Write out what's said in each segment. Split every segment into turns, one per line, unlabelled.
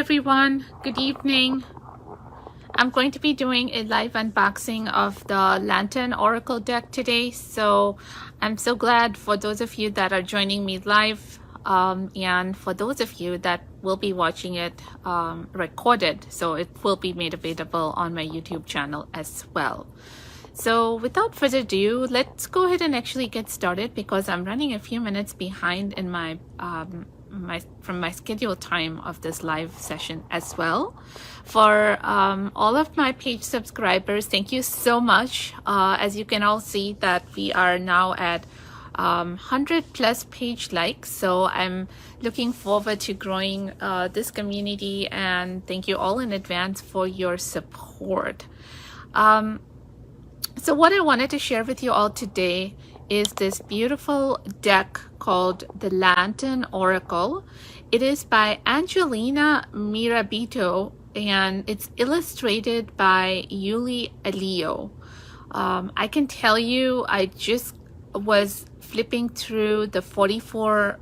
everyone, good evening. I'm going to be doing a live unboxing of the Lantern Oracle deck today, so I'm so glad for those of you that are joining me live, and for those of you that will be watching it recorded, so it will be made available on my YouTube channel as well. So without further ado, let's go ahead and actually get started because I'm running a few minutes behind in my from my scheduled time of this live session as well. For all of my page subscribers, thank you so much. As you can all see that we are now at 100 plus page likes, so I'm looking forward to growing this community, and thank you all in advance for your support. So what I wanted to share with you all today is this beautiful deck called the Lantern Oracle. It is by Angelina Mirabito and it's illustrated by Yuli Alio. I can tell you, I just was flipping through the 44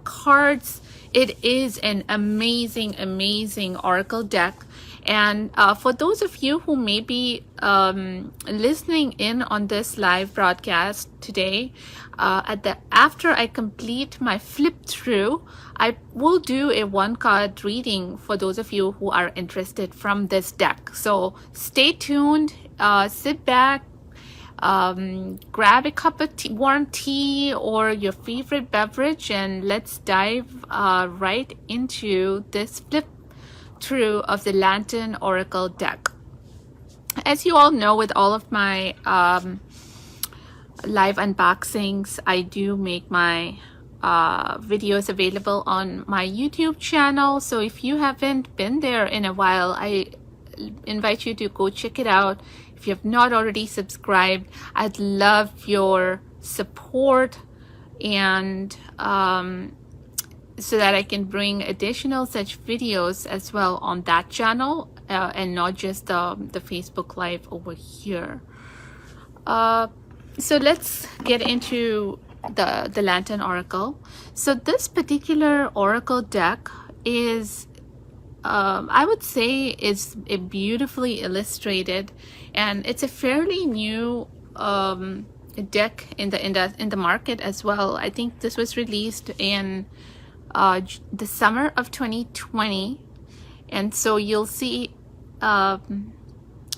cards. It is an amazing oracle deck. And for those of you who may be listening in on this live broadcast today, after I complete my flip through, I will do a one card reading for those of you who are interested from this deck. So stay tuned, sit back, grab a cup of tea, warm tea or your favorite beverage, and let's dive right into this flip through of the Lantern Oracle deck. As you all know, with all of my live unboxings, I do make my videos available on my YouTube channel. So if you haven't been there in a while, I invite you to go check it out. If you have not already subscribed, I'd love your support, and so that I can bring additional such videos as well on that channel, and not just the Facebook Live over here. So let's get into the Lantern Oracle. So this particular Oracle deck is, I would say, is a beautifully illustrated, and it's a fairly new deck in the market as well. I think this was released in the summer of 2020, and so you'll see the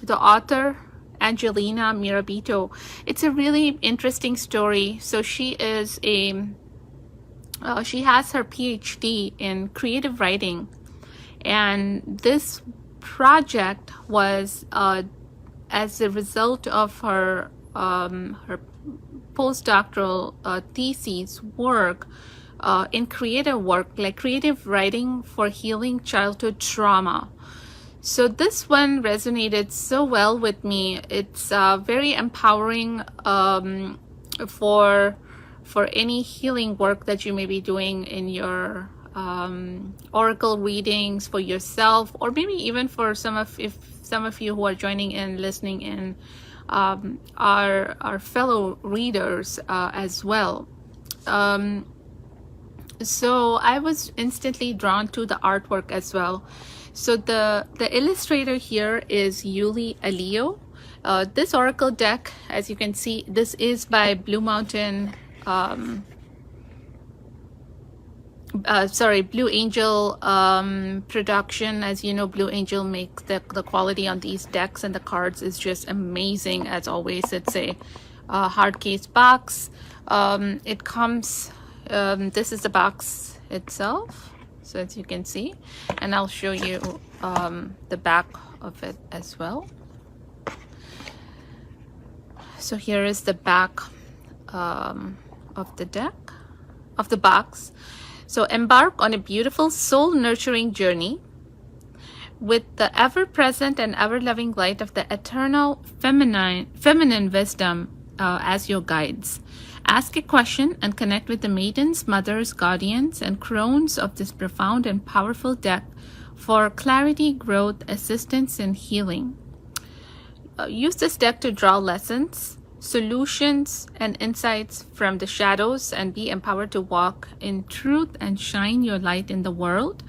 author Angelina Mirabito. It's a really interesting story. So she is she has her PhD in creative writing, and this project was as a result of her postdoctoral thesis work in creative work, like creative writing for healing childhood trauma. So this one resonated so well with me. It's very empowering for any healing work that you may be doing in your oracle readings for yourself, or maybe even for some of you who are joining in, listening in, our fellow readers as well. So I was instantly drawn to the artwork as well. So the illustrator here is Yuli Alio. This oracle deck, as you can see, this is by Blue Mountain, Blue Angel production. As you know, Blue Angel makes the quality on these decks, and the cards is just amazing as always. It's a hard case box. It comes, this is the box itself, so as you can see, and I'll show you the back of it as well. So here is the back of the deck, of the box. So embark on a beautiful soul-nurturing journey with the ever-present and ever-loving light of the eternal feminine wisdom as your guides. Ask a question and connect with the maidens, mothers, guardians, and crones of this profound and powerful deck for clarity, growth, assistance, and healing. Use this deck to draw lessons, solutions, and insights from the shadows, and be empowered to walk in truth and shine your light in the world.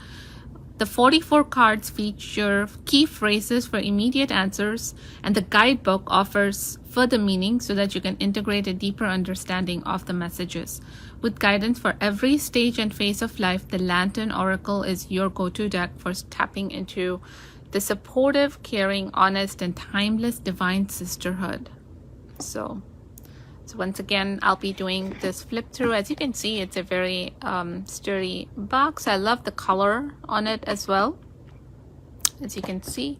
The 44 cards feature key phrases for immediate answers, and the guidebook offers further meaning so that you can integrate a deeper understanding of the messages. With guidance for every stage and phase of life, the Lantern Oracle is your go-to deck for tapping into the supportive, caring, honest, and timeless divine sisterhood. So once again, I'll be doing this flip through. As you can see, it's a very sturdy box. I love the color on it as well. As you can see,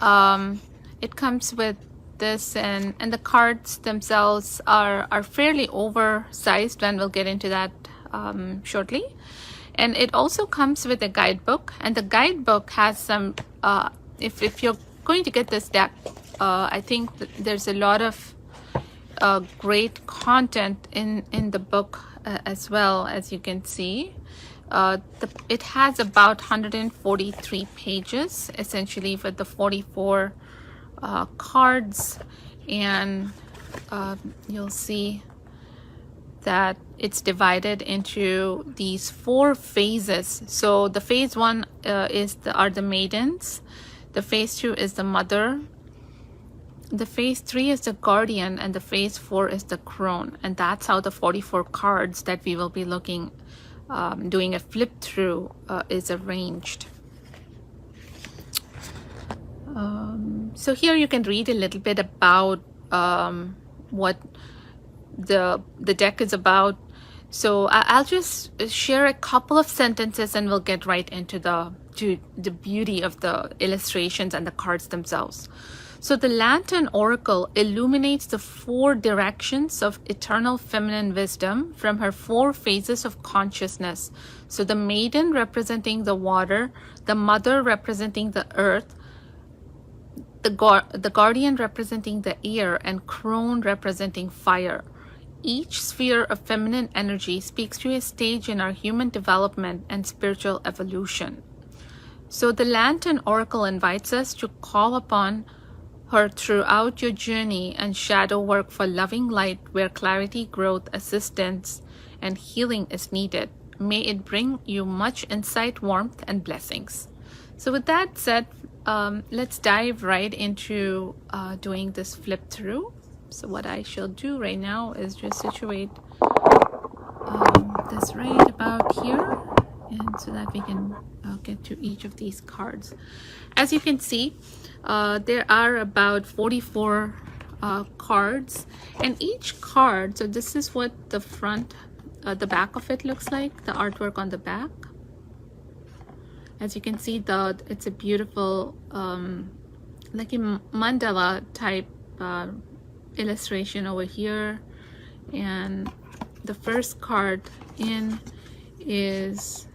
it comes with this, and the cards themselves are fairly oversized, and we'll get into that shortly. And it also comes with a guidebook, and the guidebook has some, if you're going to get this deck, I think that there's a lot of great content in the book as well. As you can see, it has about 143 pages essentially for the 44 cards, and you'll see that it's divided into these 4 phases. So the phase 1 are the maidens, the phase 2 is the mother, the phase 3 is the guardian, and the phase 4 is the crone. And that's how the 44 cards that we will be looking, doing a flip through, is arranged. So here you can read a little bit about what the deck is about. So I'll just share a couple of sentences and we'll get right into the beauty of the illustrations and the cards themselves. So the Lantern Oracle illuminates the 4 directions of eternal feminine wisdom from her 4 phases of consciousness. So the maiden representing the water, the mother representing the earth, the guardian representing the air, and crone representing fire. Each sphere of feminine energy speaks to a stage in our human development and spiritual evolution. So the Lantern Oracle invites us to call upon her throughout your journey and shadow work for loving light where clarity, growth, assistance, and healing is needed. May it bring you much insight, warmth, and blessings. So with that said, let's dive right into doing this flip through. So what I shall do right now is just situate this right about here, and so that we can get to each of these cards. As you can see, there are about 44 cards, and each card, so this is what the front, the back of it looks like, the artwork on the back. As you can see, it's a beautiful, like a mandala type illustration over here. And the first card in is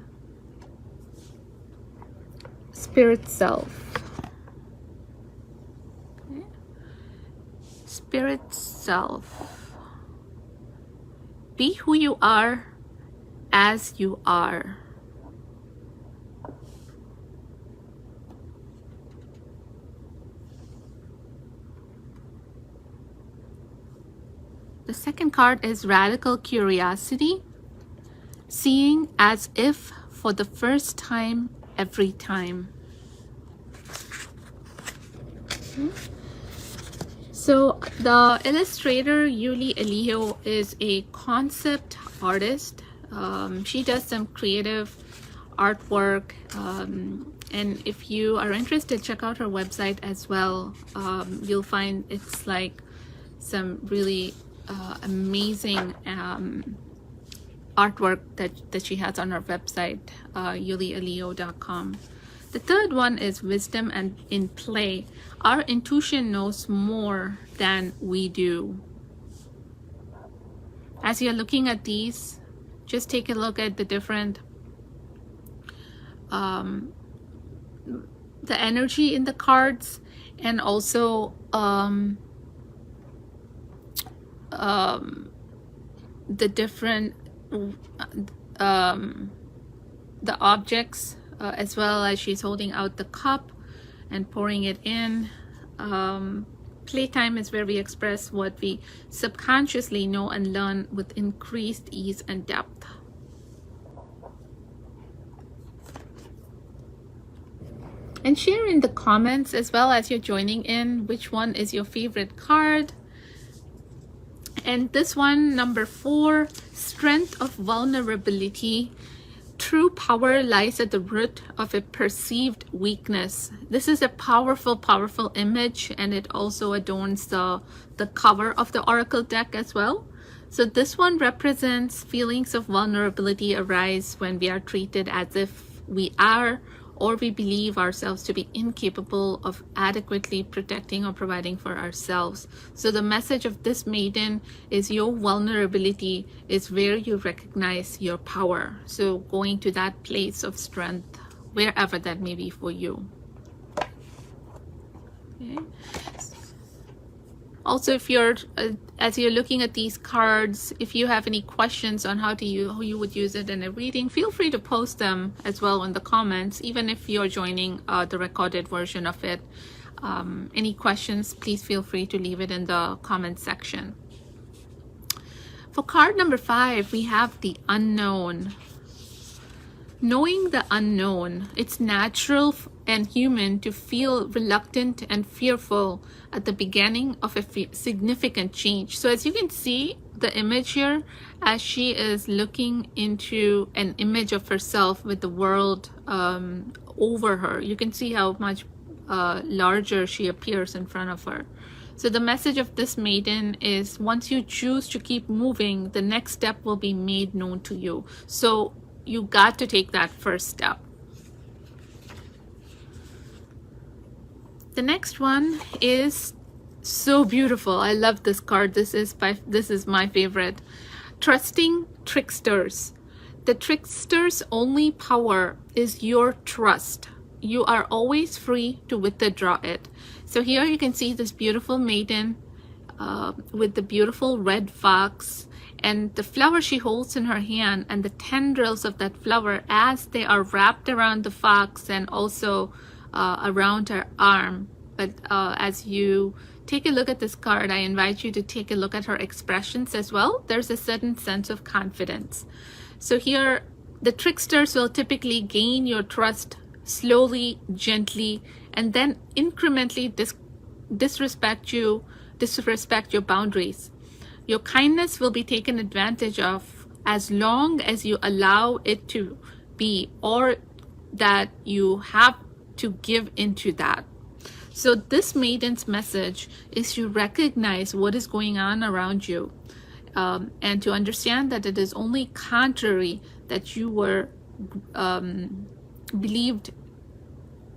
Spirit Self. Okay. Spirit Self. Be who you are as you are. The second card is Radical Curiosity, seeing as if for the first time every time. Okay. So the illustrator Yuli Elio is a concept artist. She does some creative artwork, and if you are interested, check out her website as well. You'll find it's like some really amazing artwork that she has on her website, yulielio.com. The third one is Wisdom and in Play. Our intuition knows more than we do. As you're looking at these, just take a look at the different the energy in the cards, and also the different the objects, as well as she's holding out the cup and pouring it in. Playtime is where we express what we subconsciously know and learn with increased ease and depth. And share in the comments as well as you're joining in which one is your favorite card. And this one, number 4, strength of vulnerability. True power lies at the root of a perceived weakness. This is a powerful, powerful image, and it also adorns the cover of the Oracle deck as well. So this one represents feelings of vulnerability arise when we are treated as if we are, or we believe ourselves to be incapable of adequately protecting or providing for ourselves. So the message of this maiden is your vulnerability is where you recognize your power. So going to that place of strength, wherever that may be for you. Okay. Also, if you're as you're looking at these cards, if you have any questions on how you would use it in a reading, feel free to post them as well in the comments, even if you're joining the recorded version of it. Any questions, please feel free to leave it in the comment section. For card number 5, we have the unknown. Knowing the unknown, it's natural and human to feel reluctant and fearful at the beginning of a significant change. So as you can see the image here, as she is looking into an image of herself with the world over her, you can see how much larger she appears in front of her. So the message of this maiden is, once you choose to keep moving, the next step will be made known to you. So you got to take that first step. The next one is so beautiful. I love this card. This is my favorite. Trusting tricksters. The trickster's only power is your trust. You are always free to withdraw it. So here you can see this beautiful maiden with the beautiful red fox, and the flower she holds in her hand, and the tendrils of that flower as they are wrapped around the fox and also around her arm. But as you take a look at this card, I invite you to take a look at her expressions as well. There's a certain sense of confidence. So here, the tricksters will typically gain your trust slowly, gently, and then incrementally disrespect your boundaries. Your kindness will be taken advantage of as long as you allow it to be, or that you have to give into that. So this maiden's message is to recognize what is going on around you, and to understand that it is only contrary that you were believed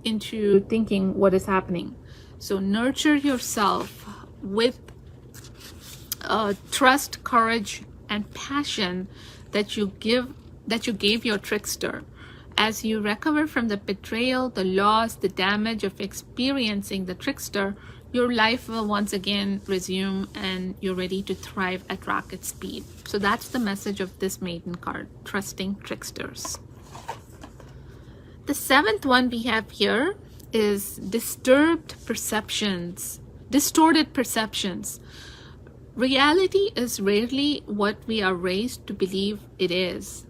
into thinking what is happening. So nurture yourself with trust, courage, and passion that you gave your trickster. As you recover from the betrayal, the loss, the damage of experiencing the trickster, your life will once again resume and you're ready to thrive at rocket speed. So that's the message of this maiden card, trusting tricksters. The 7th one we have here is distorted perceptions. Reality is rarely what we are raised to believe it is.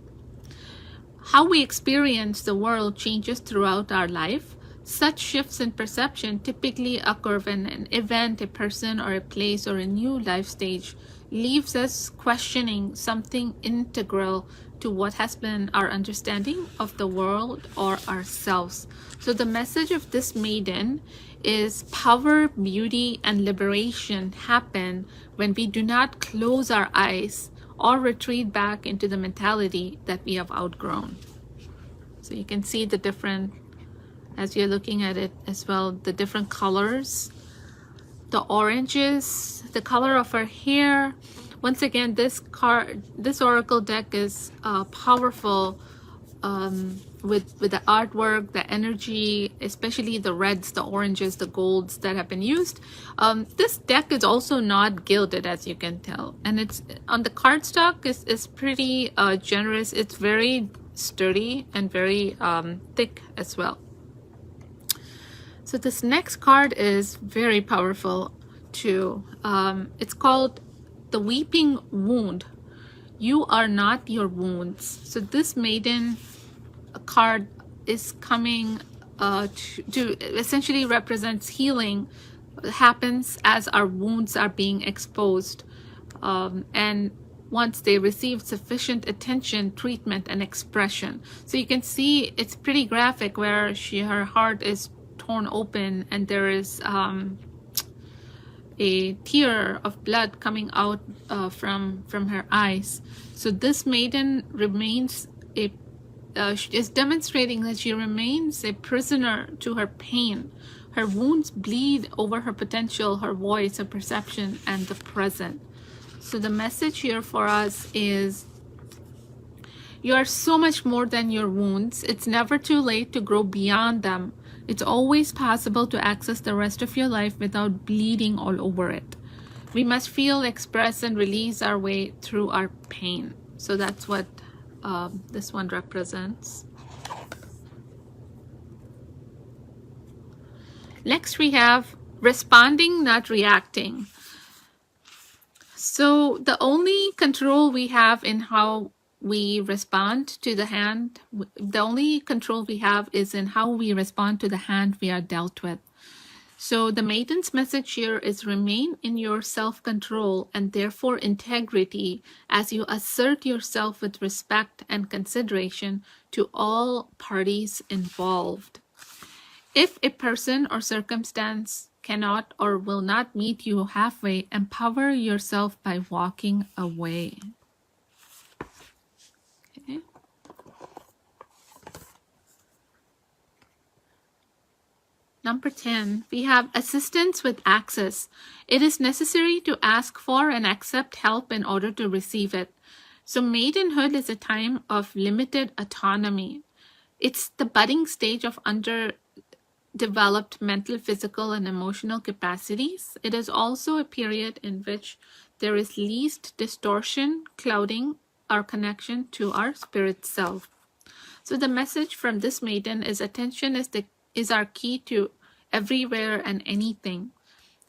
How we experience the world changes throughout our life. Such shifts in perception typically occur when an event, a person, or a place, or a new life stage leaves us questioning something integral to what has been our understanding of the world or ourselves. So the message of this maiden is power, beauty, and liberation happen when we do not close our eyes or retreat back into the mentality that we have outgrown. So you can see the different, as you're looking at it as well, the different colors, the oranges, the color of her hair. Once again, this oracle deck is powerful with the artwork, the energy, especially the reds, the oranges, the golds that have been used. This deck is also not gilded, as you can tell, and it's on the cardstock is pretty generous. It's very sturdy and very thick as well. So this next card is very powerful too. It's called the Weeping Wound. You are not your wounds. So this maiden card is coming to essentially represents healing happens as our wounds are being exposed, and once they receive sufficient attention, treatment, and expression. So you can see it's pretty graphic where her heart is torn open and there is a tear of blood coming out from her eyes. So this maiden remains is demonstrating that she remains a prisoner to her pain. Her wounds bleed over her potential, her voice, her perception, and the present. So the message here for us is you are so much more than your wounds. It's never too late to grow beyond them. It's always possible to access the rest of your life without bleeding all over it. We must feel, express, and release our way through our pain. So that's what this one represents. Next we have responding, not reacting. So the only control we have in how we respond to the hand, the only control we have is in how we respond to the hand we are dealt with. So the maiden's message here is remain in your self-control and therefore integrity as you assert yourself with respect and consideration to all parties involved. If a person or circumstance cannot or will not meet you halfway, empower yourself by walking away. Okay. Number 10, we have assistance with access. It is necessary to ask for and accept help in order to receive it. So maidenhood is a time of limited autonomy. It's the budding stage of underdeveloped mental, physical, and emotional capacities. It is also a period in which there is least distortion, clouding our connection to our spirit self. So the message from this maiden is attention is our key to everywhere and anything.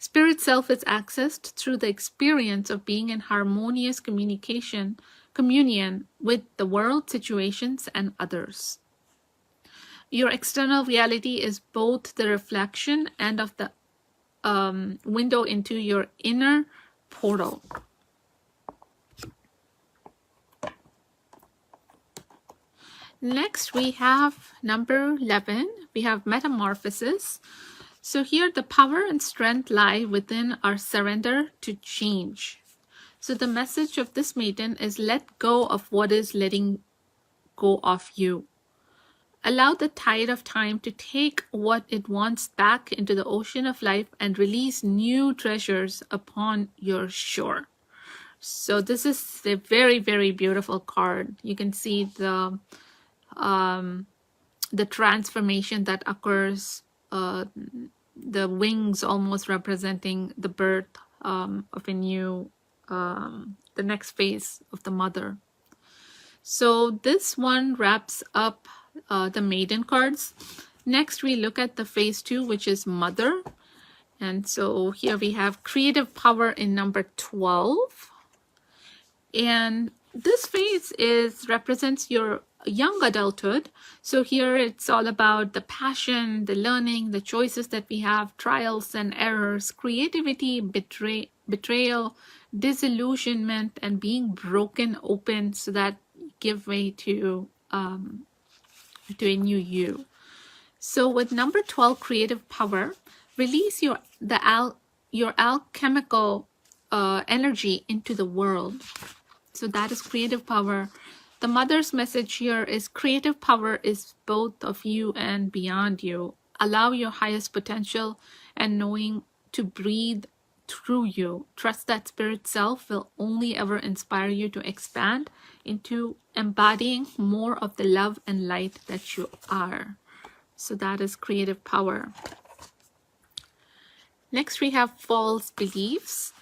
Spirit self is accessed through the experience of being in harmonious communion with the world, situations, and others. Your external reality is both the reflection and of the window into your inner portal. Next, we have number 11. We have metamorphosis. So here the power and strength lie within our surrender to change. So the message of this maiden is let go of what is letting go of you. Allow the tide of time to take what it wants back into the ocean of life and release new treasures upon your shore. So this is a very, very beautiful card. You can see the transformation that occurs, the wings almost representing the birth of a new, the next phase of the mother. So this one wraps up the maiden cards. Next we look at the phase 2, which is mother. And so here we have creative power in number 12. And this phase represents your young adulthood. So here it's all about the passion, the learning, the choices that we have, trials and errors, creativity, betrayal, disillusionment, and being broken open so that give way to a new you. So with number 12, creative power, release your alchemical energy into the world. So that is creative power. The mother's message here is creative power is both of you and beyond you. Allow your highest potential and knowing to breathe through you. Trust that spirit self will only ever inspire you to expand into embodying more of the love and light that you are. So that is creative power. Next we have false beliefs.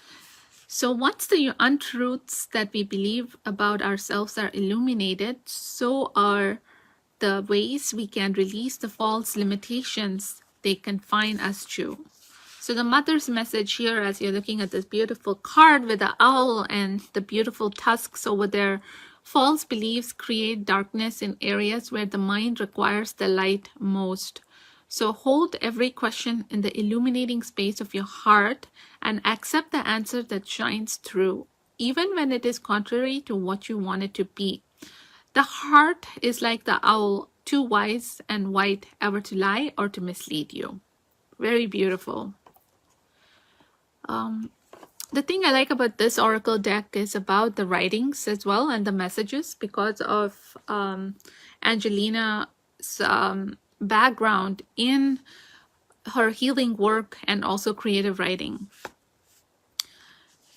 So once the untruths that we believe about ourselves are illuminated, so are the ways we can release the false limitations they confine us to. So the mother's message here, as you're looking at this beautiful card with the owl and the beautiful tusks over there, false beliefs create darkness in areas where the mind requires the light most. So hold every question in the illuminating space of your heart and accept the answer that shines through, even when it is contrary to what you want it to be. The heart is like the owl, too wise and white ever to lie or to mislead you. Very beautiful. The thing I like about this oracle deck is about the writings as well and the messages, because of Angelina's background in her healing work and also creative writing.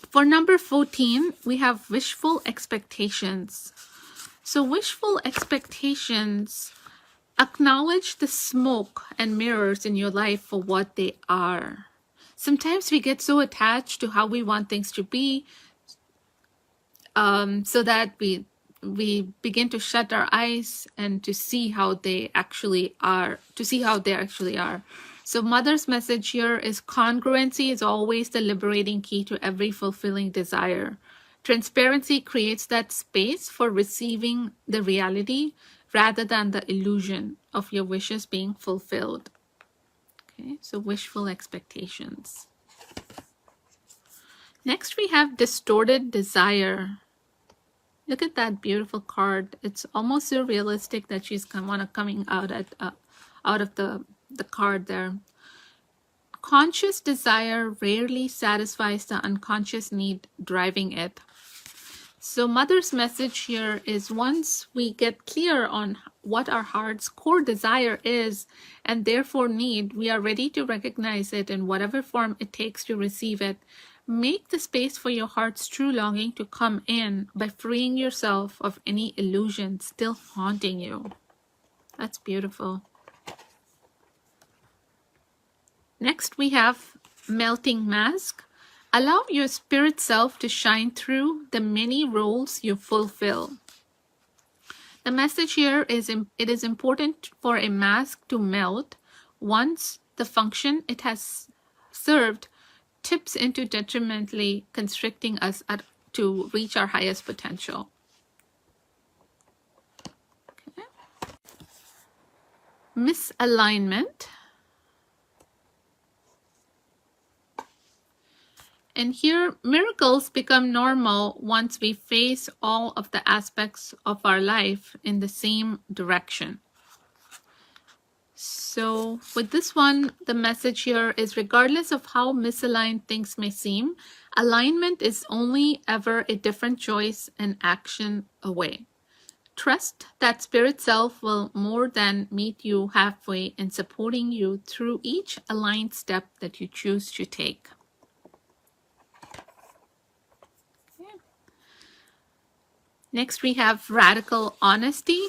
For number 14, we have wishful expectations. So wishful expectations acknowledge the smoke and mirrors in your life for what they are. Sometimes we get so attached to how we want things to be, so that we begin to shut our eyes and to see how they actually are, So Mother's message here is congruency is always the liberating key to every fulfilling desire. Transparency creates that space for receiving the reality rather than the illusion of your wishes being fulfilled. Okay, so wishful expectations. Next, we have distorted desire. Look at that beautiful card. It's almost surrealistic that she's coming out of the card there. Conscious desire rarely satisfies the unconscious need driving it. So Mother's message here is, once we get clear on what our heart's core desire is and therefore need, we are ready to recognize it in whatever form it takes to receive it. Make the space for your heart's true longing to come in by freeing yourself of any illusion still haunting you. That's beautiful. Next, we have melting mask. Allow your spirit self to shine through the many roles you fulfill. The message here is it is important for a mask to melt once the function it has served tips into detrimentally constricting us to reach our highest potential. Okay. Misalignment. And here, miracles become normal once we face all of the aspects of our life in the same direction. So with this one, the message here is, regardless of how misaligned things may seem, alignment is only ever a different choice and action away. Trust that Spirit Self will more than meet you halfway in supporting you through each aligned step that you choose to take. Next, we have radical honesty.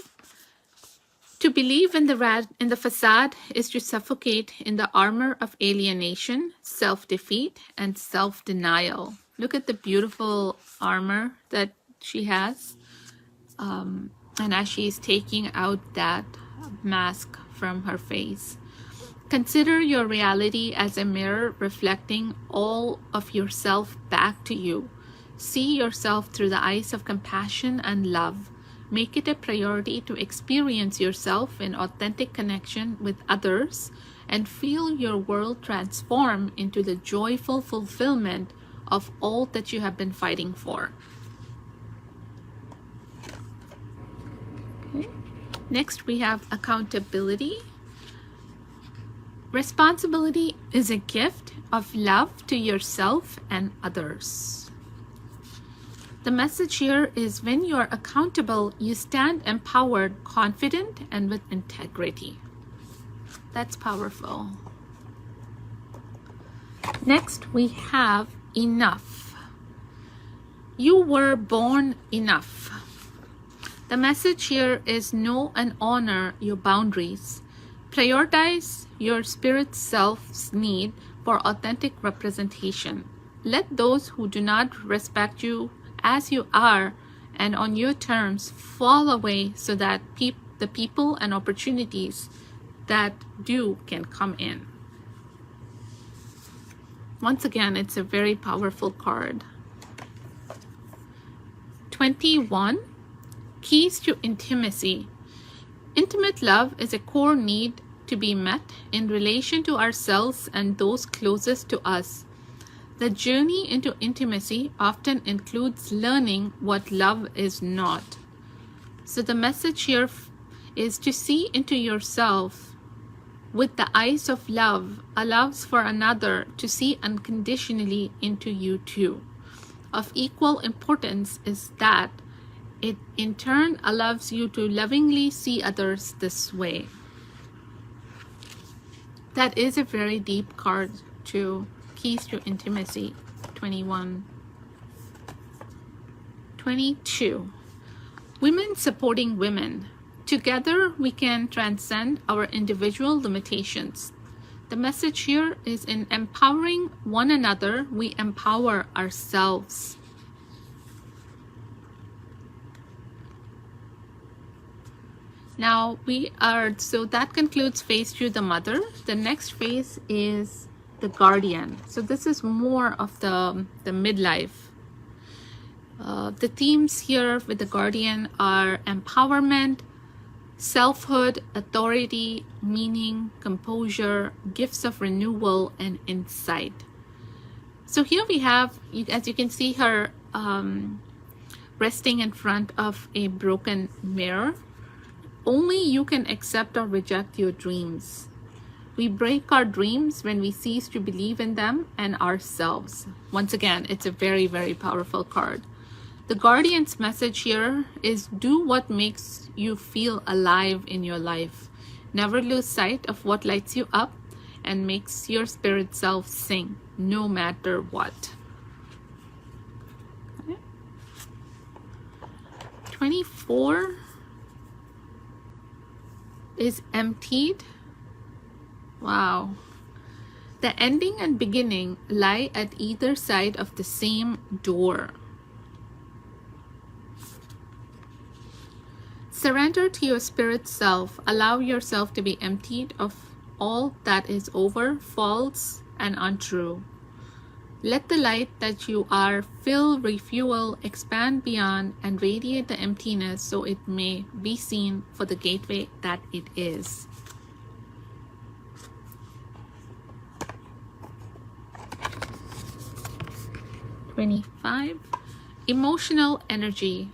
To believe in the facade is to suffocate in the armor of alienation, self-defeat, and self-denial. Look at the beautiful armor that she has. And as she's taking out that mask from her face. Consider your reality as a mirror reflecting all of yourself back to you. See yourself through the eyes of compassion and love. Make it a priority to experience yourself in authentic connection with others and feel your world transform into the joyful fulfillment of all that you have been fighting for. Okay. Next, we have accountability. Responsibility is a gift of love to yourself and others. The message here is, when you are accountable, you stand empowered, confident, and with integrity. That's powerful. Next, we have enough. You were born enough. The message here is, know and honor your boundaries. Prioritize your spirit self's need for authentic representation. Let those who do not respect you as you are and on your terms fall away, so that the people and opportunities that do can come in. Once again, it's a very powerful card. 21. Keys to intimacy. Intimate love is a core need to be met in relation to ourselves and those closest to us. The journey into intimacy often includes learning what love is not. So the message here is to see into yourself with the eyes of love allows for another to see unconditionally into you too. Of equal importance is that it in turn allows you to lovingly see others this way. That is a very deep card to Keys to Intimacy. 21. 22. Women supporting women. Together we can transcend our individual limitations. The message here is in empowering one another, we empower ourselves. Now so that concludes phase 2, the mother. The next phase is the guardian. So this is more of the midlife. The themes here with the guardian are empowerment, selfhood, authority, meaning, composure, gifts of renewal, and insight. So here we have, as you can see her resting in front of a broken mirror. Only you can accept or reject your dreams. We break our dreams when we cease to believe in them and ourselves. Once again, it's a very, very powerful card. The guardian's message here is do what makes you feel alive in your life. Never lose sight of what lights you up and makes your spirit self sing, no matter what. Okay. 24 is emptied. Wow. The ending and beginning lie at either side of the same door. Surrender to your spirit self. Allow yourself to be emptied of all that is over, false, and untrue. Let the light that you are fill, refuel, expand beyond, and radiate the emptiness so it may be seen for the gateway that it is. Emotional energy.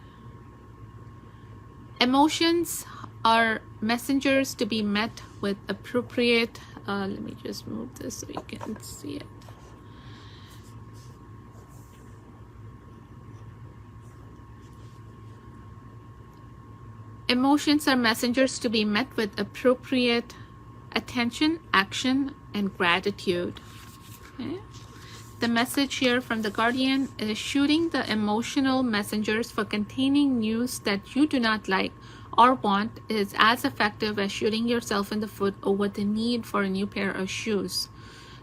Emotions are messengers to be met with appropriate, let me just move this so you can see it. Emotions are messengers to be met with appropriate attention, action, and gratitude. Okay. The message here from the guardian is shooting the emotional messengers for containing news that you do not like or want is as effective as shooting yourself in the foot over the need for a new pair of shoes.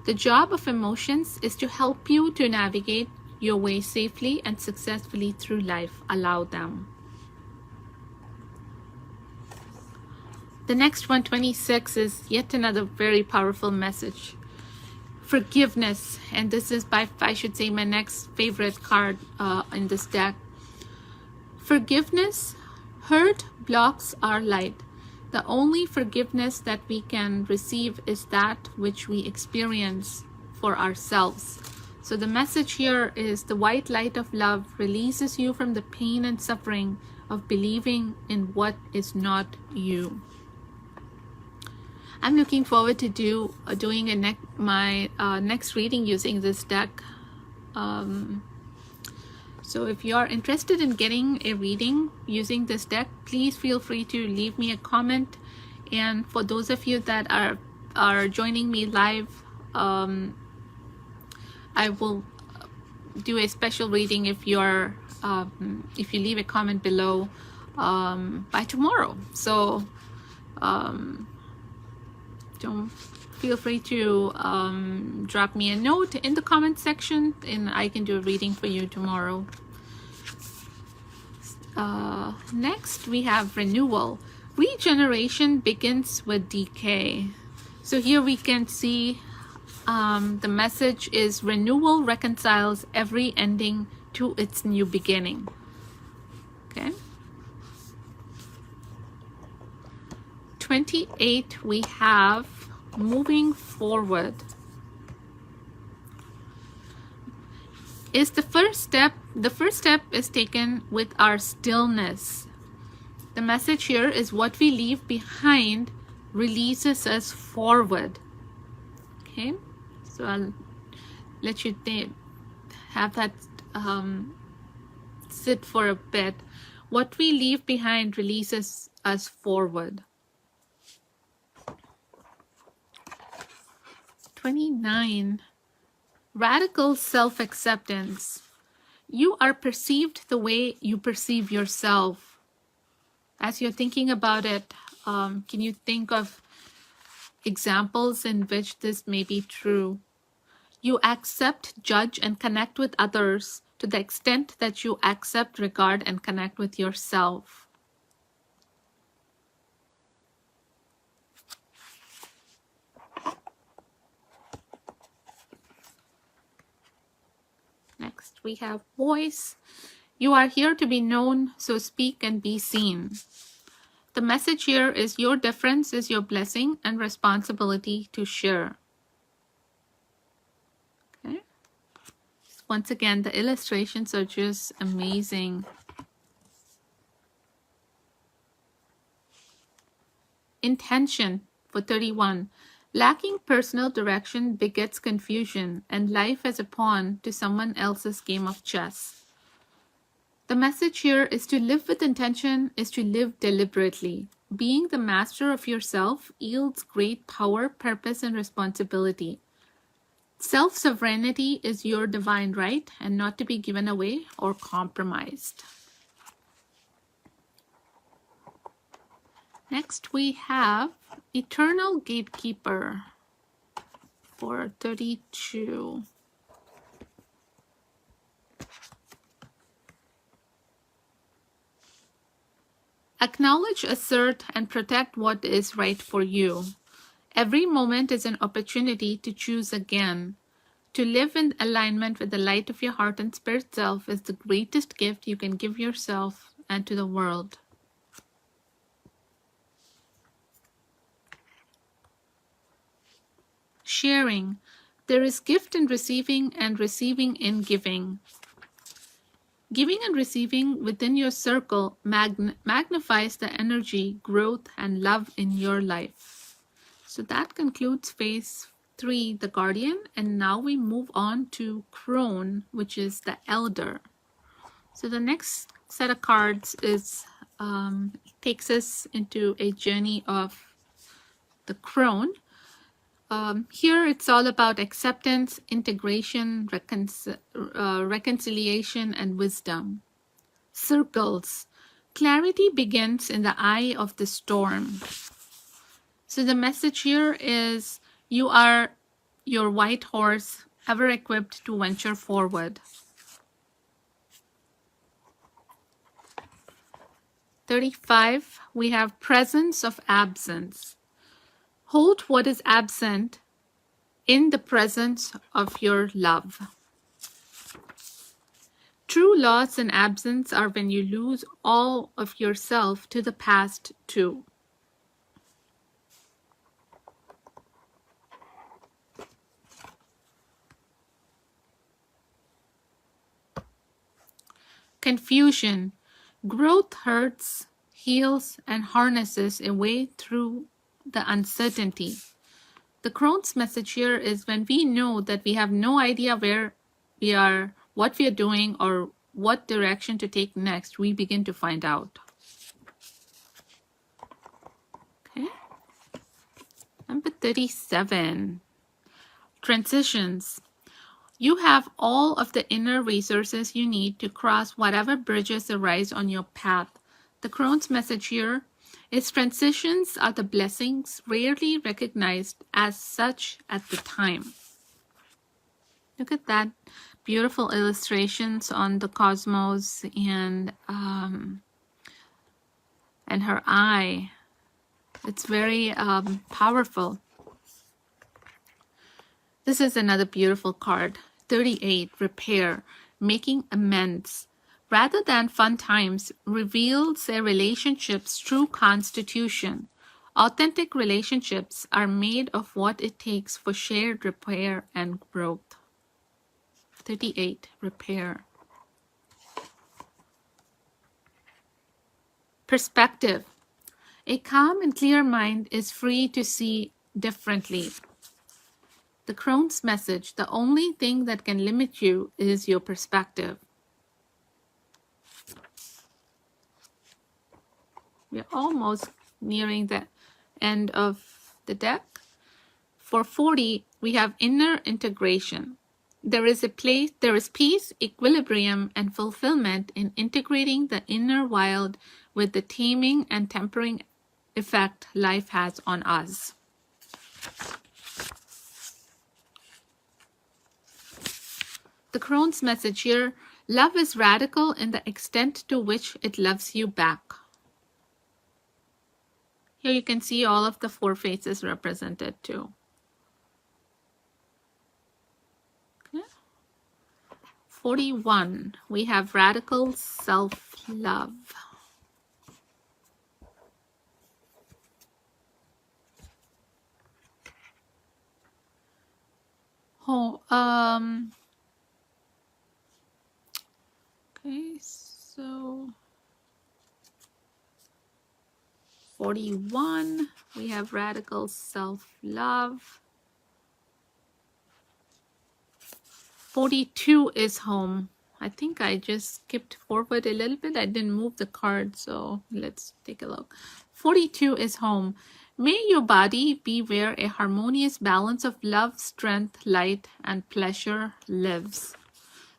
The job of emotions is to help you to navigate your way safely and successfully through life. Allow them. The next one, 26, is yet another very powerful message. Forgiveness, and this is I should say my next favorite card in this deck. Forgiveness. Hurt blocks our light. The only forgiveness that we can receive is that which we experience for ourselves. So the message here is the white light of love releases you from the pain and suffering of believing in what is not you. I'm looking forward to doing my next reading using this deck. So if you are interested in getting a reading using this deck, please feel free to leave me a comment. And for those of you that are joining me live, I will do a special reading if you leave a comment below by tomorrow. So don't feel free to drop me a note in the comment section and I can do a reading for you tomorrow. Next we have renewal. Regeneration begins with decay. So here we can see the message is renewal reconciles every ending to its new beginning. Okay. 28, we have moving forward. Is the first step is taken with our stillness. The message here is what we leave behind releases us forward. Okay, so I'll let you have that sit for a bit. What we leave behind releases us forward. 29. Radical self-acceptance. You are perceived the way you perceive yourself. As you're thinking about it, can you think of examples in which this may be true? You accept, judge, and connect with others to the extent that you accept, regard, and connect with yourself. Next, we have voice. You are here to be known, so speak and be seen. The message here is your difference is your blessing and responsibility to share. Okay. Once again, the illustrations are just amazing. Intention for 31. Lacking personal direction begets confusion and life as a pawn to someone else's game of chess. The message here is to live with intention, is to live deliberately. Being the master of yourself yields great power, purpose, and responsibility. Self-sovereignty is your divine right and not to be given away or compromised. Next, we have Eternal Gatekeeper for 32. Acknowledge, assert, and protect what is right for you. Every moment is an opportunity to choose again. To live in alignment with the light of your heart and spirit self is the greatest gift you can give yourself and to the world. Sharing. There is gift in receiving and receiving in giving. Giving and receiving within your circle magnifies the energy, growth, and love in your life. So that concludes phase 3, the Guardian, and now we move on to Crone, which is the Elder. So the next set of cards is takes us into a journey of the Crone. Here it's all about acceptance, integration, reconciliation, and wisdom. Circles. Clarity begins in the eye of the storm. So the message here is you are your white horse, ever equipped to venture forward. 35, we have presence of absence. Hold what is absent in the presence of your love. True loss and absence are when you lose all of yourself to the past too. Confusion. Growth hurts, heals, and harnesses a way through the uncertainty. The Crone's message here is when we know that we have no idea where we are, what we are doing, or what direction to take next, we begin to find out. Okay. Number 37. Transitions. You have all of the inner resources you need to cross whatever bridges arise on your path. The Crone's message here is transitions are the blessings rarely recognized as such at the time. Look at that beautiful illustrations on the cosmos and her eye. It's very powerful. This is another beautiful card. 38, repair, making amends. Rather than fun times, reveals a relationship's true constitution. Authentic relationships are made of what it takes for shared repair and growth. 38. Repair. Perspective. A calm and clear mind is free to see differently. The Crone's message: the only thing that can limit you is your perspective. We're almost nearing the end of the deck. For 40, we have inner integration. There is peace, equilibrium, and fulfillment in integrating the inner wild with the taming and tempering effect life has on us. The Crone's message here: love is radical in the extent to which it loves you back. Here you can see all of the 4 faces represented too. Okay. 41, we have radical self-love. Okay, so 41, we have radical self-love. 42 is home. I think I just skipped forward a little bit. I didn't move the card, so let's take a look. 42 is home. May your body be where a harmonious balance of love, strength, light, and pleasure lives.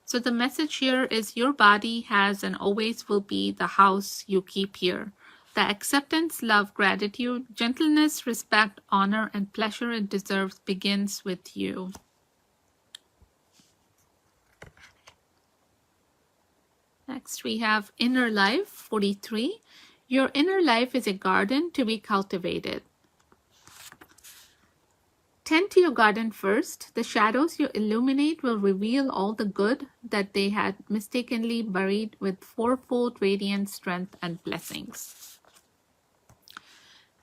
So the message here is your body has and always will be the house you keep here. The acceptance, love, gratitude, gentleness, respect, honor, and pleasure it deserves begins with you. Next, we have inner life, 43. Your inner life is a garden to be cultivated. Tend to your garden first. The shadows you illuminate will reveal all the good that they had mistakenly buried with fourfold radiant strength and blessings.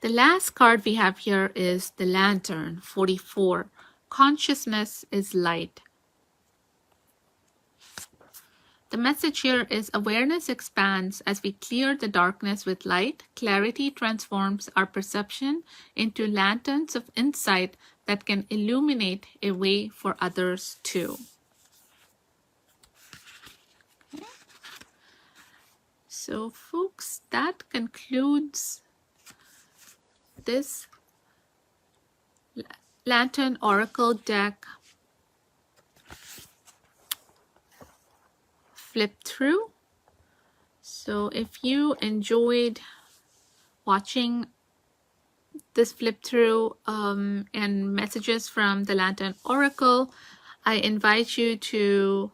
The last card we have here is the Lantern, 44. Consciousness is light. The message here is awareness expands as we clear the darkness with light. Clarity transforms our perception into lanterns of insight that can illuminate a way for others too. Okay. So folks, that concludes this Lantern Oracle deck flip through. So if you enjoyed watching this flip through and messages from the Lantern Oracle, I invite you to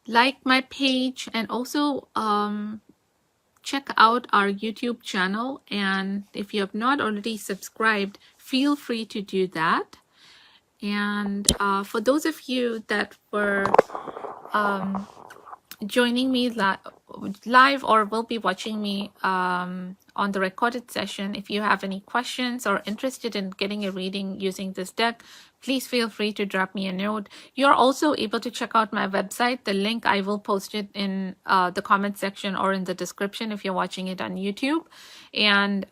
like my page and also check out our YouTube channel. And if you have not already subscribed, feel free to do that. And for those of you that were joining me live or will be watching me on the recorded session, if you have any questions or interested in getting a reading using this deck, please feel free to drop me a note. You're also able to check out my website. The link, I will post it in the comment section or in the description if you're watching it on YouTube. And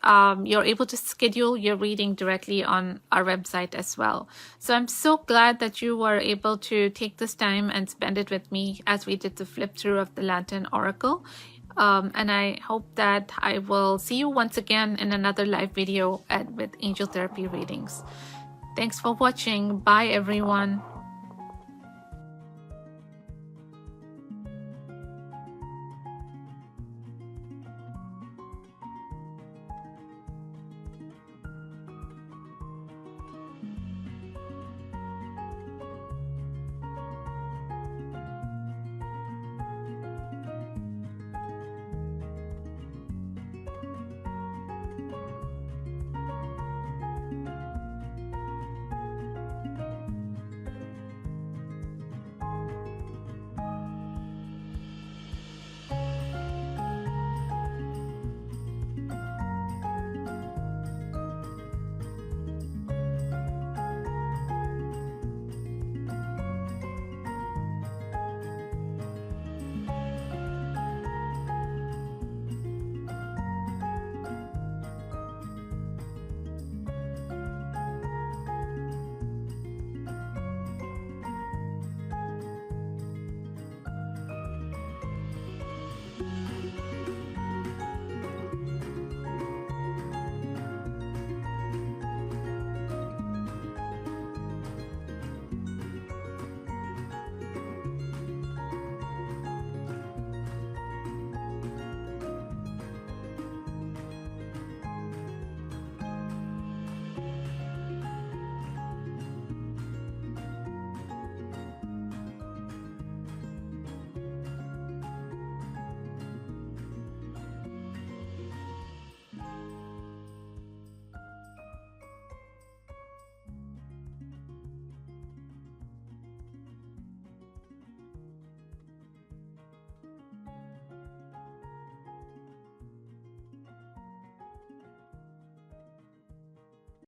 you're able to schedule your reading directly on our website as well. So I'm so glad that you were able to take this time and spend it with me as we did the flip through of the Lantern Oracle. And I hope that I will see you once again in another live video with Angel Therapy readings. Thanks for watching. Bye, everyone.